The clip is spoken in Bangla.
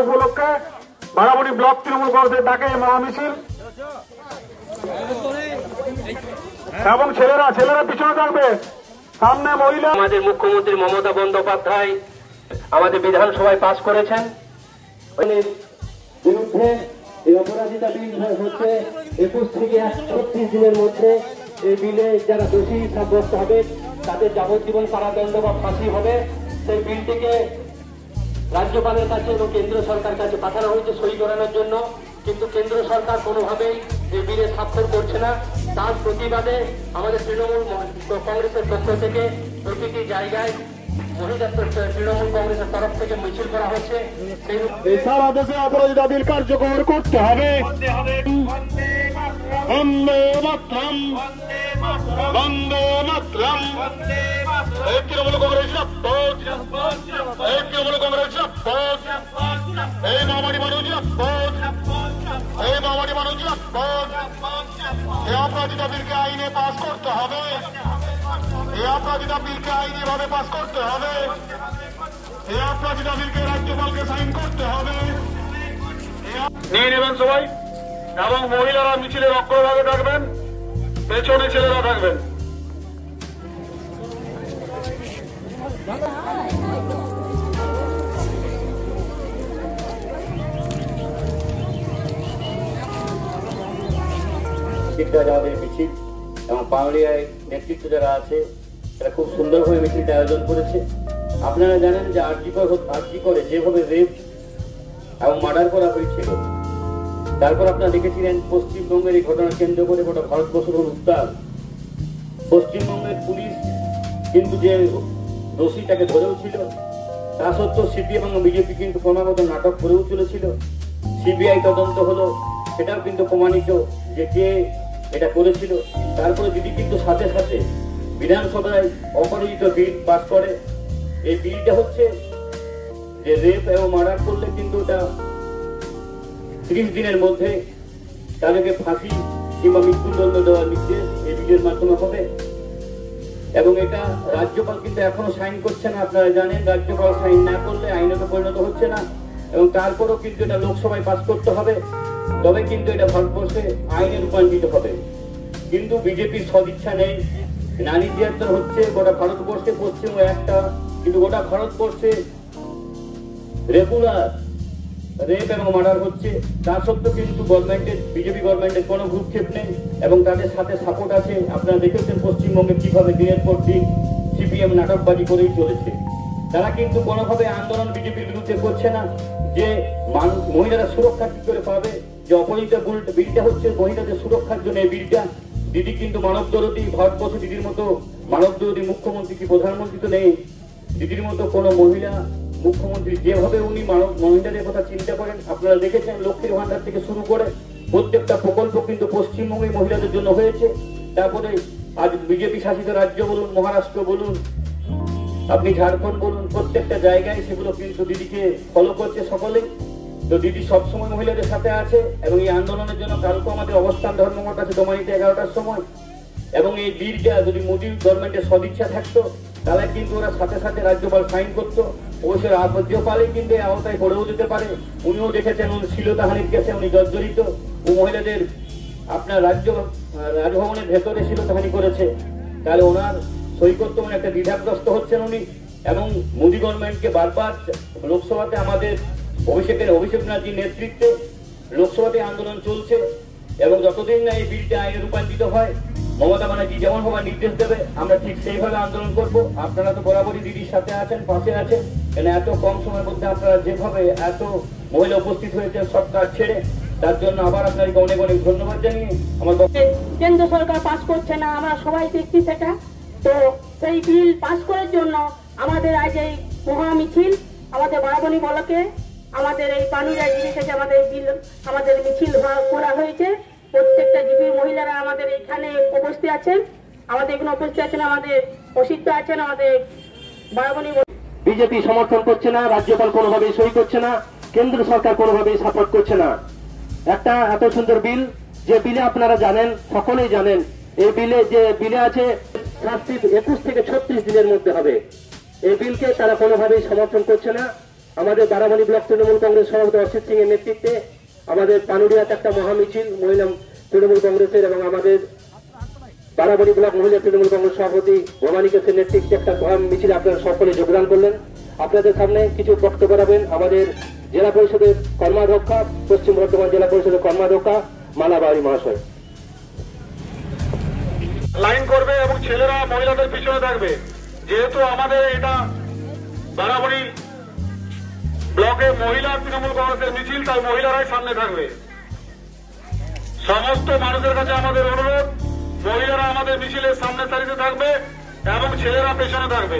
উপলক্ষে বারাবণী ব্লক তৃণমূল কংগ্রেসের ডাকে মহামিছিল এবং ছেলেরা পিছনে থাকবে, সামনে মহিলা। আমাদের মুখ্যমন্ত্রী মমতা বন্দ্যোপাধ্যায় আমাদের বিধানসভায় পাস করেছেন। বিরুদ্ধে এই অপরাধিতা বিল হচ্ছে 21 থেকে 36 দিনের মধ্যে এই বিলে যারা দোষী সাব্যস্ত হবে তাদের যাবজ্জীবন কারাদণ্ড বা ফাঁসি হবে। সেই বিলটিকে রাজ্যপালের কাছে এবং কেন্দ্র সরকারের কাছে পাঠানো হয়েছে সই করানোর জন্য, কিন্তু কেন্দ্র সরকার কোনোভাবেই এই বিলে স্বাক্ষর করছে না। তার প্রতিবাদে আমাদের তৃণমূল কংগ্রেসের পক্ষ থেকে প্রতিটি জায়গায় তৃণমূল কংগ্রেসের তরফ থেকে মিছিল করা হচ্ছে। সারা দেশে অপরাধিতা বিল কার্যকর করতে হবে। বন্দে মাতরম, বন্দে মাতরম। এই তৃণমূল কংগ্রেস শপথ, এই তৃণমূল কংগ্রেস শপথ, এই মামাটি মানুষ শপথ, এই মামাটি মানুষ শপথ। এই অপরাধিতা বিলকে আইনে পাস করতে হবে, এই অপরাধিতা বিলকে আইনি ভাবে পাস করতে হবে, এই অপরাধিতা বিলকে রাজ্যপালকে সাইন করতে হবে। নিয়ে নেবেন সবাই, এবং মহিলারা মিছিলের অগ্রভাগে থাকবেন, পেছনে ছেলেরা থাকবেন। আমাদের মিছিল এবং পাউলিয়ায় নেতৃত্ব যারা আছে তারা খুব সুন্দরভাবে মিছিলটা আয়োজন করেছে। আপনারা জানেন যে আরজি করে যেভাবে রেপ এবং মার্ডার করা হয়েছিল, তারপর আপনারা দেখেছিলেন পশ্চিমবঙ্গের এই ঘটনা কেন্দ্র করে গোটা ভারতবর্ষের উত্তাল। পশ্চিমবঙ্গের পুলিশ কিন্তু যে দোষীটাকে ধরেও ছিল, তা সত্ত্বেও সিপিএম এবং বিজেপি কিন্তু ক্রমাগত নাটক করেও চলেছিল। সিবিআই তদন্ত হলো, সেটাও কিন্তু প্রমাণিত যে কে এটা করেছিল। তারপরে দিদি কিন্তু সাথে সাথে বিধানসভায় অপরাজিত বিল পাস করে। এই বিলটা হচ্ছে যে রেপ এবং মার্ডার করলে কিন্তু এটা 30 দিনের মধ্যে তাদেরকে ফাঁসি কিংবা মৃত্যুদণ্ড দেওয়ার নির্দেশ এই বিলের মাধ্যমে হবে। এবং এটা রাজ্যপাল কিন্তু এখনো সাইন করছে না। আপনারা জানেন রাজ্যপাল সাইন না করলে আইনত পরিণত হচ্ছে না, এবং তারপরেও কিন্তু এটা লোকসভায় পাস করতে হবে, তবে কিন্তু এটা ভারতবর্ষে আইনে রূপান্তরিত হবে। কিন্তু বিজেপির সদিচ্ছা নেই, নারী নির্যাতন হচ্ছে গোটা ভারতবর্ষে, পশ্চিমবঙ্গ একটা, কিন্তু গোটা ভারতবর্ষে রেগুলার রেপ এবং মার্ডার হচ্ছে। তা সত্ত্বেও কিন্তু গভর্নমেন্টের, বিজেপি গভর্নমেন্টের কোনো ভ্রুক্ষেপ নেই এবং তাদের সাথে সাপোর্ট আছে। আপনারা দেখেছেন পশ্চিমবঙ্গে কিভাবে দিনের পর দিন সিপিএম নাটকবাজি করেই চলেছে। তারা কিন্তু কোনোভাবে আন্দোলন বিজেপির বিরুদ্ধে করছে না যে মহিলারা সুরক্ষা কি করে পাবে। যে অপরাজিত বিলটা হচ্ছে মহিলাদের সুরক্ষার জন্য এই বিলটা। দিদি কিন্তু মানব দরদী, ভারতবর্ষে দিদির মতো মানব দরদী মুখ্যমন্ত্রী কি প্রধানমন্ত্রী তো নেই। দিদির মতো কোনো মহিলা মুখ্যমন্ত্রী যেভাবে উনি মহিলাদের কথা চিন্তা করেন, আপনারা দেখেছেন লক্ষ্মীর ভান্ডার থেকে শুরু করে প্রত্যেকটা প্রকল্প কিন্তু পশ্চিমবঙ্গে মহিলাদের জন্য হয়েছে। তারপরে আজ বিজেপি শাসিত রাজ্য বলুন, মহারাষ্ট্র বলুন, আপনি ঝাড়খণ্ড বলুন, প্রত্যেকটা জায়গায় সেগুলো কিন্তু দিদিকে ফলো করছে সকলেই। তো দিদি সবসময় মহিলাদের সাথে আছে এবং এই আন্দোলনের জন্য কালকে আমাদের অবস্থান ধর্মঘট আছে দোমানিতে 11টার সময়। এবং এই বিলটা যদি মোদী গভর্নমেন্টের সদিচ্ছা থাকতো তাহলে কিন্তু ওরা সাথে সাথে রাজ্যপাল সাইন করতো। অবশ্যই রাজ্যপালই কিন্তু এই আওতায় পড়েও যেতে পারে। উনিও দেখেছেন উনি শ্লীলতাহানির কেসে উনি জর্জরিত, ও মহিলাদের আপনার রাজভবনের ভেতরে শ্লীলতাহানি করেছে, তাহলে ওনার সই করতে উনি একটা দ্বিধাগ্রস্ত হচ্ছেন উনি। এবং মোদী গভর্নমেন্টকে বারবার লোকসভাতে আমাদের অভিষেক ব্যানার্জির নেতৃত্বে লোকসভাতে আন্দোলন চলছে, এবং যতদিন না এই বিলটা আইনে রূপান্তরিত হয় মমতা ব্যানার্জি যেমন ভাবে নির্দেশ দেবে আমরা ঠিক সেইভাবে আন্দোলন করব। আপনারা তো বরাবরই দিদির সাথে আছেন, পাশে আছেন, কেন এত কম সময়ের মধ্যে আপনারা যেভাবে এত মহিলা উপস্থিত হয়েছেন সব কাজ ছেড়ে, তার জন্য আবার আপনাকে অনেক অনেক ধন্যবাদ জানিয়ে আমার কেন্দ্র সরকার পাস করছে না, আমরা সবাই দেখছি সেটা। তো সেই বিল পাস করার জন্য আমাদের আজ এই মহা মিছিল আমাদের বারাবণী ব্লকে আমাদের এই পানুরিয়া জিপি থেকে আমাদের মিছিল করা হয়েছে। প্রত্যেকটা জিপির মহিলারা আমাদের এখানে উপস্থিত আছেন, আমাদের এখানে উপস্থিত আছেন, আমাদের প্রসিদ্ধ আছেন, আমাদের বারাবণী। বিজেপি সমর্থন করছে না, রাজ্যপাল কোনোভাবেই সই করছে না, কেন্দ্র সরকার কোনোভাবেই সাপোর্ট করছে না। একটা এত সুন্দর বিল, যে বিলে আপনারা জানেন, সকলেই জানেন, এই বিলে আছে শাস্তি 21 থেকে 36 দিনের মধ্যে হবে। এই বিলকে তারা কোনোভাবেই সমর্থন করছে না। আমাদের বারামণি ব্লক তৃণমূল কংগ্রেস সভাপতি অসিত সিং এর নেতৃত্বে আমাদের পানুরিয়াতে একটা মহামিছিল মহিলা তৃণমূল কংগ্রেসের এবং আমাদের বারামণি ব্লক মহিলা তৃণমূল কংগ্রেস সভাপতি ভবানী কেশের নেতৃত্বে একটা মিছিলে আপনারা সকলে যোগদান করলেন। আপনাদের সামনে কিছু বক্তব্য রাখবেন আমাদের জেলা পরিষদের কর্মাধ্যক্ষা, পশ্চিম বর্ধমান জেলা পরিষদের কর্মাধ্যক্ষা মালাবাড়ি মহাশয়। লাইন করবে এবং ছেলেরা মহিলাদের পিছনে থাকবে। যেহেতু আমাদের এটা বারাবণী ব্লকে মহিলা তৃণমূল কংগ্রেসের মিছিল, তাই মহিলারাই সামনে থাকবে। সমস্ত মানুষের কাছে আমাদের অনুরোধ, মহিলারা আমাদের মিছিলের সামনে সারিতে থাকবে এবং ছেলেরা পেছনে থাকবে।